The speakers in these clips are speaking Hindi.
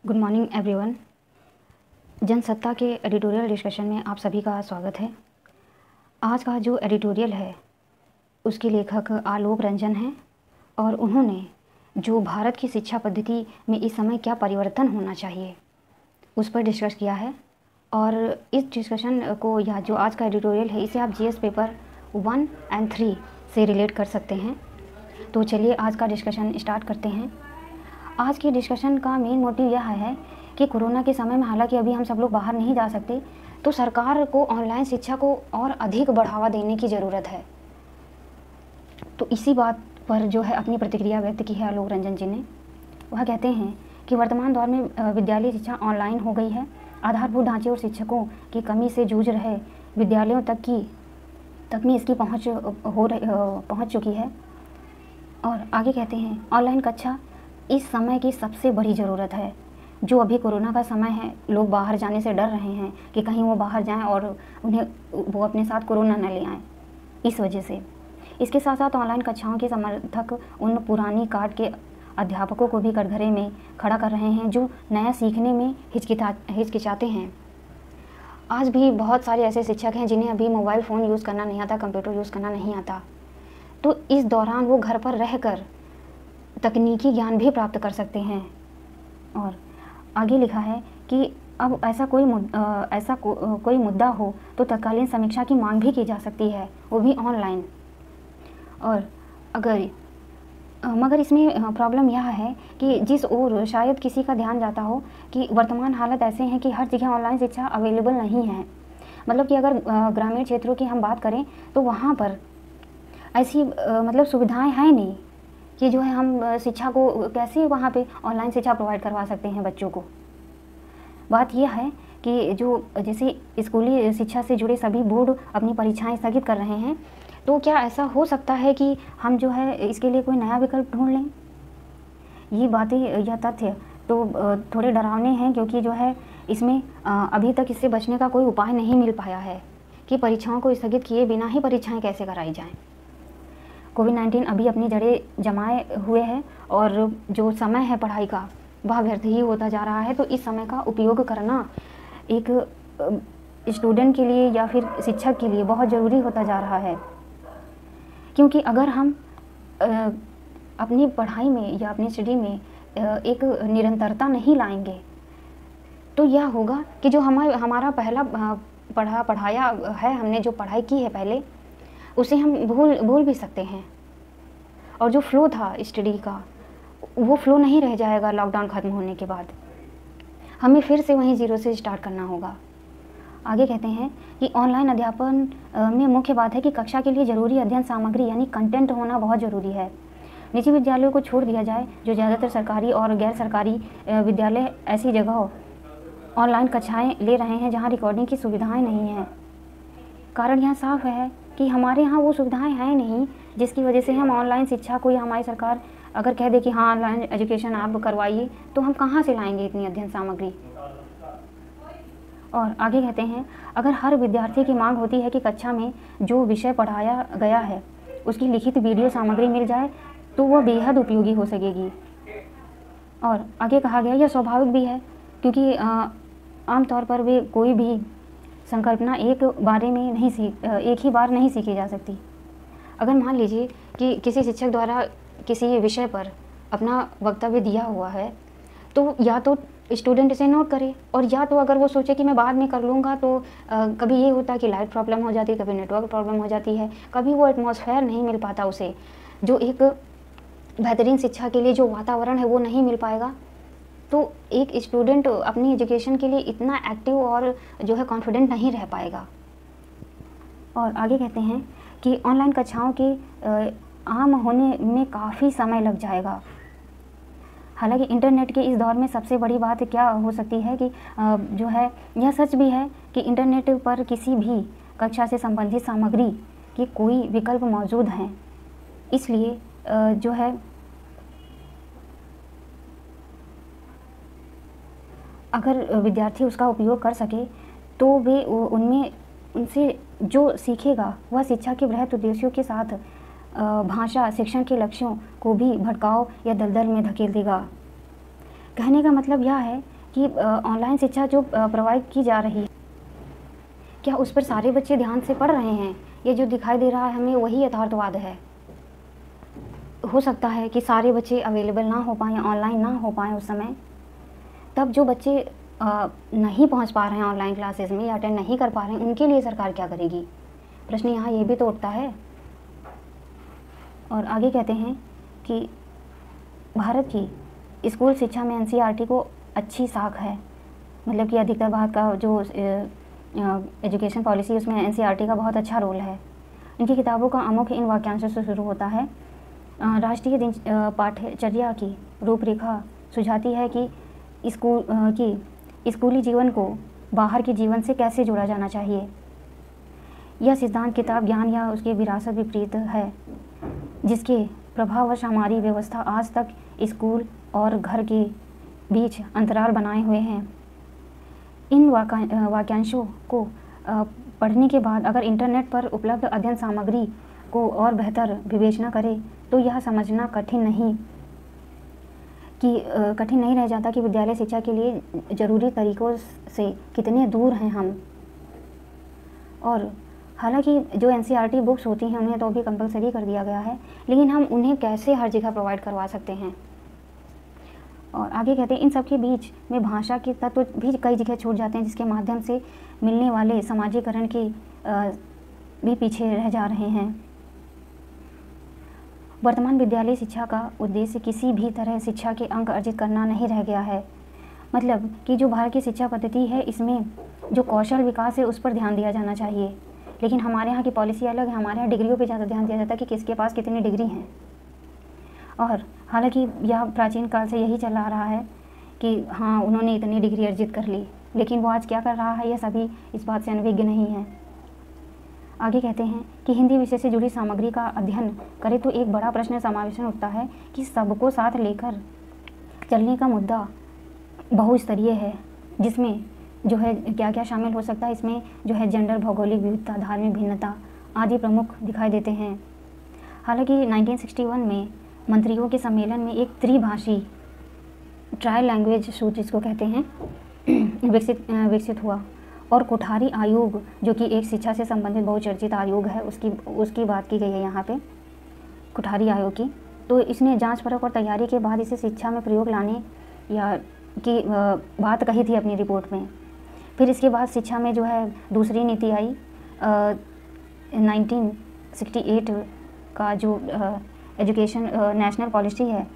Good morning everyone. जनसत्ता के एडिटोरियल डिस्कशन में आप सभी का स्वागत है। आज का जो एडिटोरियल है उसके लेखक आलोक रंजन हैं और उन्होंने जो भारत की शिक्षा पद्धति में इस समय क्या परिवर्तन होना चाहिए उस पर डिस्कस किया है। और इस डिस्कशन को या जो आज का एडिटोरियल है इसे आप जीएस पेपर 1 और 3 से रिलेट कर सकते हैं। तो चलिए आज का डिस्कशन स्टार्ट करते हैं। आज की डिस्कशन का मेन मोटिव यह है कि कोरोना के समय में हालांकि अभी हम सब लोग बाहर नहीं जा सकते, तो सरकार को ऑनलाइन शिक्षा को और अधिक बढ़ावा देने की ज़रूरत है। तो इसी बात पर जो है अपनी प्रतिक्रिया व्यक्त की है आलोक रंजन जी ने। वह कहते हैं कि वर्तमान दौर में विद्यालय शिक्षा ऑनलाइन हो गई है। आधारभूत ढांचे और शिक्षकों की कमी से जूझ रहे विद्यालयों तक में इसकी पहुँच चुकी है। और आगे कहते हैं ऑनलाइन कक्षा इस समय की सबसे बड़ी ज़रूरत है। जो अभी कोरोना का समय है, लोग बाहर जाने से डर रहे हैं कि कहीं वो बाहर जाएं और वो अपने साथ कोरोना न ले आएं, इस वजह से। इसके साथ साथ ऑनलाइन कक्षाओं के समर्थक उन पुरानी काट के अध्यापकों को भी कटघरे में खड़ा कर रहे हैं जो नया सीखने में हिचकिचाते हैं। आज भी बहुत सारे ऐसे शिक्षक हैं जिन्हें अभी मोबाइल फ़ोन यूज़ करना नहीं आता, कंप्यूटर यूज़ करना नहीं आता। तो इस दौरान वो घर पर रहकर तकनीकी ज्ञान भी प्राप्त कर सकते हैं। और आगे लिखा है कि अब कोई मुद्दा हो तो तत्कालीन समीक्षा की मांग भी की जा सकती है, वो भी ऑनलाइन। और मगर इसमें प्रॉब्लम यह है कि जिस ओर शायद किसी का ध्यान जाता हो कि वर्तमान हालत ऐसे हैं कि हर जगह ऑनलाइन शिक्षा अवेलेबल नहीं है। मतलब कि अगर ग्रामीण क्षेत्रों की हम बात करें तो वहाँ पर ऐसी सुविधाएं हैं नहीं कि जो है हम शिक्षा को कैसे वहाँ पे ऑनलाइन शिक्षा प्रोवाइड करवा सकते हैं बच्चों को। बात यह है कि जो जैसे स्कूली शिक्षा से जुड़े सभी बोर्ड अपनी परीक्षाएं स्थगित कर रहे हैं, तो क्या ऐसा हो सकता है कि हम जो है इसके लिए कोई नया विकल्प ढूंढ लें? ये बातें या तथ्य तो थोड़े डरावने हैं, क्योंकि जो है इसमें अभी तक इससे बचने का कोई उपाय नहीं मिल पाया है कि परीक्षाओं को स्थगित किए बिना ही परीक्षाएँ कैसे कराई जाएँ। कोविड-19 अभी अपनी जड़ें जमाए हुए है और जो समय है पढ़ाई का वह व्यर्थ ही होता जा रहा है। तो इस समय का उपयोग करना एक स्टूडेंट के लिए या फिर शिक्षक के लिए बहुत ज़रूरी होता जा रहा है, क्योंकि अगर हम अपनी पढ़ाई में या अपनी स्टडी में एक निरंतरता नहीं लाएंगे तो यह होगा कि जो हमारा पहला पढ़ाया है, हमने जो पढ़ाई की है पहले, उसे हम भूल भी सकते हैं। और जो फ्लो था स्टडी का, वो फ्लो नहीं रह जाएगा। लॉकडाउन ख़त्म होने के बाद हमें फिर से वहीं ज़ीरो से स्टार्ट करना होगा। आगे कहते हैं कि ऑनलाइन अध्यापन में मुख्य बात है कि कक्षा के लिए ज़रूरी अध्ययन सामग्री यानी कंटेंट होना बहुत ज़रूरी है। निजी विद्यालयों को छोड़ दिया जाए, जो ज़्यादातर सरकारी और गैर सरकारी विद्यालय ऐसी जगहों ऑनलाइन कक्षाएँ ले रहे हैं जहाँ रिकॉर्डिंग की सुविधाएँ नहीं हैं। कारण यहाँ साफ है कि हमारे यहाँ वो सुविधाएं हैं नहीं, जिसकी वजह से हम ऑनलाइन शिक्षा को, या हमारी सरकार अगर कह दे कि हाँ ऑनलाइन एजुकेशन आप करवाइए, तो हम कहाँ से लाएंगे इतनी अध्ययन सामग्री। और आगे कहते हैं अगर हर विद्यार्थी की मांग होती है कि कक्षा में जो विषय पढ़ाया गया है उसकी लिखित वीडियो सामग्री मिल जाए तो वह बेहद उपयोगी हो सकेगी। और आगे कहा गया यह स्वाभाविक भी है, क्योंकि आमतौर पर वे कोई भी संकल्पना एक ही बार नहीं सीखी जा सकती। अगर मान लीजिए कि किसी शिक्षक द्वारा किसी विषय पर अपना वक्तव्य दिया हुआ है, तो या तो स्टूडेंट इसे नोट करे, और या तो अगर वो सोचे कि मैं बाद में कर लूँगा, तो कभी ये होता है कि लाइट प्रॉब्लम हो जाती है, कभी नेटवर्क प्रॉब्लम हो जाती है, कभी वो एटमॉस्फेयर नहीं मिल पाता उसे, जो एक बेहतरीन शिक्षा के लिए जो वातावरण है वो नहीं मिल पाएगा। तो एक स्टूडेंट अपनी एजुकेशन के लिए इतना एक्टिव और जो है कॉन्फिडेंट नहीं रह पाएगा। और आगे कहते हैं कि ऑनलाइन कक्षाओं के आम होने में काफ़ी समय लग जाएगा। हालांकि इंटरनेट के इस दौर में सबसे बड़ी बात क्या हो सकती है कि जो है यह सच भी है कि इंटरनेट पर किसी भी कक्षा से संबंधित सामग्री की कोई विकल्प मौजूद हैं। इसलिए जो है अगर विद्यार्थी उसका उपयोग कर सके तो वे उनसे जो सीखेगा वह शिक्षा के बृहत उद्देश्यों के साथ भाषा शिक्षण के लक्ष्यों को भी भटकाव या दलदल में धकेल देगा। कहने का मतलब यह है कि ऑनलाइन शिक्षा जो प्रोवाइड की जा रही है, क्या उस पर सारे बच्चे ध्यान से पढ़ रहे हैं? ये जो दिखाई दे रहा है हमें वही यथार्थवाद है। हो सकता है कि सारे बच्चे अवेलेबल ना हो पाएँ, ऑनलाइन ना हो पाएँ उस समय, तब जो बच्चे नहीं पहुंच पा रहे हैं ऑनलाइन क्लासेस में या अटेंड नहीं कर पा रहे हैं, उनके लिए सरकार क्या करेगी? प्रश्न यहाँ ये भी तो उठता है। और आगे कहते हैं कि भारत की स्कूल शिक्षा में एनसीईआरटी को अच्छी साख है, मतलब कि अधिकतर भारत का जो एजुकेशन पॉलिसी उसमें एनसीईआरटी का बहुत अच्छा रोल है। इनकी किताबों का अमुख इन वाक्यांशों से शुरू होता है। राष्ट्रीय पाठ्यचर्या की रूपरेखा सुझाती है कि स्कूली जीवन को बाहर के जीवन से कैसे जोड़ा जाना चाहिए। यह सिद्धांत किताब ज्ञान या उसके विरासत विपरीत है, जिसके प्रभाववश हमारी व्यवस्था आज तक स्कूल और घर के बीच अंतराल बनाए हुए हैं। इन वाक्यांशों को पढ़ने के बाद अगर इंटरनेट पर उपलब्ध अध्ययन सामग्री को और बेहतर विवेचना करें तो यह समझना कठिन नहीं रह जाता कि विद्यालय शिक्षा के लिए ज़रूरी तरीक़ों से कितने दूर हैं हम। और हालांकि जो एनसीईआरटी बुक्स होती हैं उन्हें तो अभी कंपलसरी कर दिया गया है, लेकिन हम उन्हें कैसे हर जगह प्रोवाइड करवा सकते हैं। और आगे कहते हैं इन सब के बीच में भाषा के तत्व भी कई जगह छूट जाते हैं, जिसके माध्यम से मिलने वाले समाजीकरण के भी पीछे रह जा रहे हैं। वर्तमान विद्यालय शिक्षा का उद्देश्य किसी भी तरह शिक्षा के अंक अर्जित करना नहीं रह गया है। मतलब कि जो भारत की शिक्षा पद्धति है इसमें जो कौशल विकास है उस पर ध्यान दिया जाना चाहिए, लेकिन हमारे यहाँ की पॉलिसी अलग है। हमारे यहाँ डिग्रियों पे ज़्यादा ध्यान दिया जाता है कि किसके पास कितनी डिग्री हैं। और हालांकि यह प्राचीन काल से यही चला आ रहा है कि हाँ उन्होंने इतनी डिग्री अर्जित कर ली, लेकिन वो आज क्या कर रहा है यह सभी इस बात से अनभिज्ञ नहीं है। आगे कहते हैं कि हिंदी विषय से जुड़ी सामग्री का अध्ययन करें तो एक बड़ा प्रश्न समावेशन उठता है कि सबको साथ लेकर चलने का मुद्दा बहुस्तरीय है, जिसमें जो है क्या क्या शामिल हो सकता है। इसमें जो है जेंडर, भौगोलिक विविधता, धार्मिक भिन्नता आदि प्रमुख दिखाई देते हैं। हालांकि 1961 में मंत्रियों के सम्मेलन में एक त्रिभाषी ट्राई लैंग्वेज सूत्र जिसको कहते हैं विकसित हुआ, और कोठारी आयोग जो कि एक शिक्षा से संबंधित बहुचर्चित आयोग है उसकी बात की गई है यहाँ पे, कोठारी आयोग की। तो इसने जांच परख और तैयारी के बाद इसे शिक्षा में प्रयोग लाने या की बात कही थी अपनी रिपोर्ट में। फिर इसके बाद शिक्षा में जो है दूसरी नीति आई 1968 का जो एजुकेशन नेशनल पॉलिसी है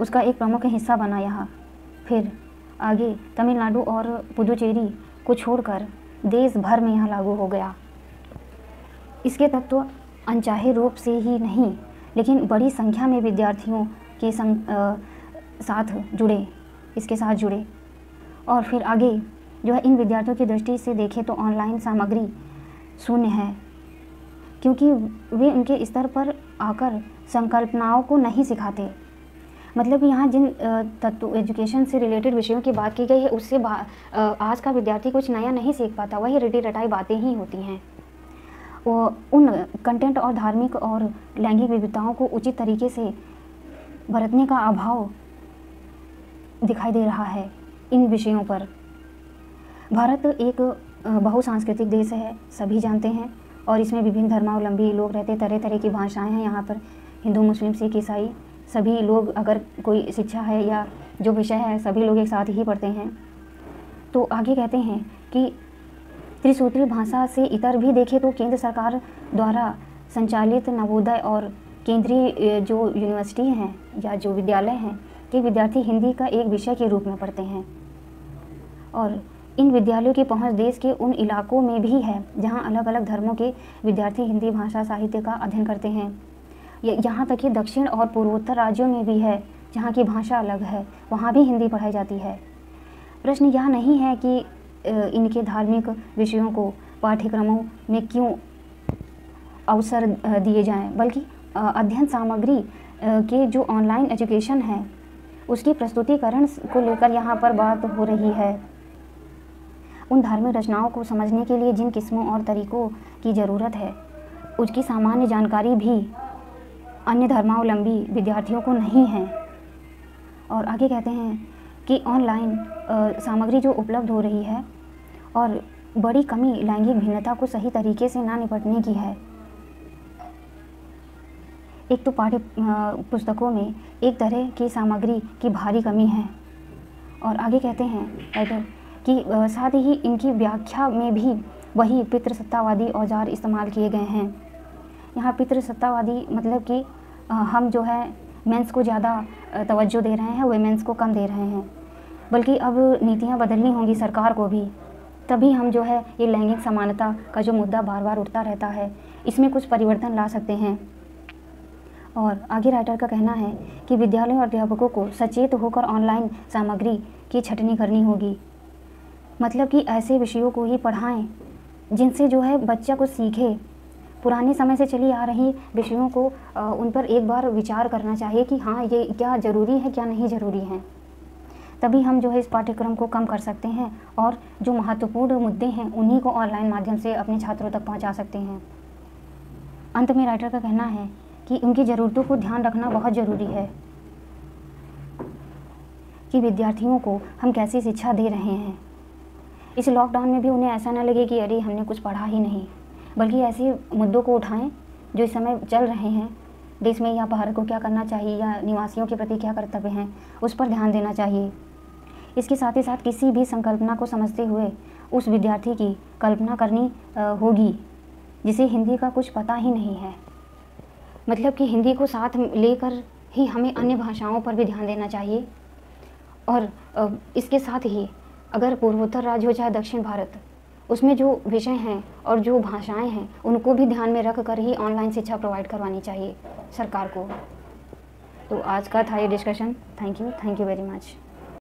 उसका एक प्रमुख हिस्सा बना यहाँ। फिर आगे तमिलनाडु और पुदुचेरी को छोड़कर देश भर में यहाँ लागू हो गया। इसके तत्व अनचाहे रूप से ही नहीं लेकिन बड़ी संख्या में विद्यार्थियों के इसके साथ जुड़े। और फिर आगे जो है इन विद्यार्थियों की दृष्टि से देखें तो ऑनलाइन सामग्री शून्य है, क्योंकि वे उनके स्तर पर आकर संकल्पनाओं को नहीं सिखाते। मतलब यहाँ जिन तत्व एजुकेशन से रिलेटेड विषयों की बात की गई है उससे आज का विद्यार्थी कुछ नया नहीं सीख पाता, वही रटी रटाई बातें ही होती हैं। वो उन कंटेंट और धार्मिक और लैंगिक विविधताओं को उचित तरीके से बरतने का अभाव दिखाई दे रहा है इन विषयों पर। भारत एक बहुसांस्कृतिक देश है, सभी जानते हैं, और इसमें विभिन्न धर्मावलंबी लोग रहते, तरह तरह की भाषाएं हैं यहाँ पर। हिंदू, मुस्लिम, सिख, ईसाई सभी लोग, अगर कोई शिक्षा है या जो विषय है सभी लोग एक साथ ही पढ़ते हैं। तो आगे कहते हैं कि त्रिसूत्री भाषा से इतर भी देखें तो केंद्र सरकार द्वारा संचालित नवोदय और केंद्रीय जो यूनिवर्सिटी हैं या जो विद्यालय हैं कि विद्यार्थी हिंदी का एक विषय के रूप में पढ़ते हैं। और इन विद्यालयों की पहुंच देश के उन इलाकों में भी है जहां अलग अलग धर्मों के विद्यार्थी हिंदी भाषा साहित्य का अध्ययन करते हैं। यहाँ तक कि दक्षिण और पूर्वोत्तर राज्यों में भी है जहाँ की भाषा अलग है, वहाँ भी हिंदी पढ़ाई जाती है। प्रश्न यह नहीं है कि इनके धार्मिक विषयों को पाठ्यक्रमों में क्यों अवसर दिए जाएं, बल्कि अध्ययन सामग्री के जो ऑनलाइन एजुकेशन है उसकी प्रस्तुतिकरण को लेकर यहाँ पर बात हो रही है। उन धार्मिक रचनाओं को समझने के लिए जिन किस्मों और तरीक़ों की ज़रूरत है उसकी सामान्य जानकारी भी अन्य धर्मावलंबी विद्यार्थियों को नहीं है। और आगे कहते हैं कि ऑनलाइन सामग्री जो उपलब्ध हो रही है और बड़ी कमी लैंगिक भिन्नता को सही तरीके से ना निपटने की है। एक तो पाठ्य पुस्तकों में एक तरह की सामग्री की भारी कमी है, और आगे कहते हैं राइटर कि साथ ही इनकी व्याख्या में भी वही पितृसत्तावादी औजार इस्तेमाल किए गए हैं। यहाँ पितृसत्तावादी मतलब कि हम जो है मेंस को ज़्यादा तवज्जो दे रहे हैं, वुमेन्स को कम दे रहे हैं, बल्कि अब नीतियाँ बदलनी होंगी सरकार को भी, तभी हम जो है ये लैंगिक समानता का जो मुद्दा बार बार उठता रहता है इसमें कुछ परिवर्तन ला सकते हैं। और आगे राइटर का कहना है कि विद्यालयों और अध्यापकों को सचेत होकर ऑनलाइन सामग्री की छँटनी करनी होगी, मतलब कि ऐसे विषयों को ही पढ़ाएं जिनसे जो है बच्चा कुछ सीखे। पुराने समय से चली आ रही विषयों को उन पर एक बार विचार करना चाहिए कि हाँ ये क्या ज़रूरी है क्या नहीं ज़रूरी है, तभी हम जो है इस पाठ्यक्रम को कम कर सकते हैं और जो महत्वपूर्ण मुद्दे हैं उन्हीं को ऑनलाइन माध्यम से अपने छात्रों तक पहुंचा सकते हैं। अंत में राइटर का कहना है कि उनकी ज़रूरतों को ध्यान रखना बहुत ज़रूरी है कि विद्यार्थियों को हम कैसी शिक्षा दे रहे हैं। इस लॉकडाउन में भी उन्हें ऐसा ना लगे कि अरे हमने कुछ पढ़ा ही नहीं, बल्कि ऐसे मुद्दों को उठाएं जो इस समय चल रहे हैं देश में, या भारत को क्या करना चाहिए या निवासियों के प्रति क्या कर्तव्य हैं उस पर ध्यान देना चाहिए। इसके साथ ही साथ किसी भी संकल्पना को समझते हुए उस विद्यार्थी की कल्पना करनी होगी जिसे हिंदी का कुछ पता ही नहीं है, मतलब कि हिंदी को साथ लेकर ही हमें अन्य भाषाओं पर भी ध्यान देना चाहिए। और इसके साथ ही अगर पूर्वोत्तर राज्य हो चाहे दक्षिण भारत, उसमें जो विषय हैं और जो भाषाएं हैं उनको भी ध्यान में रख कर ही ऑनलाइन शिक्षा प्रोवाइड करवानी चाहिए सरकार को। तो आज का था ये discussion. Thank you very much.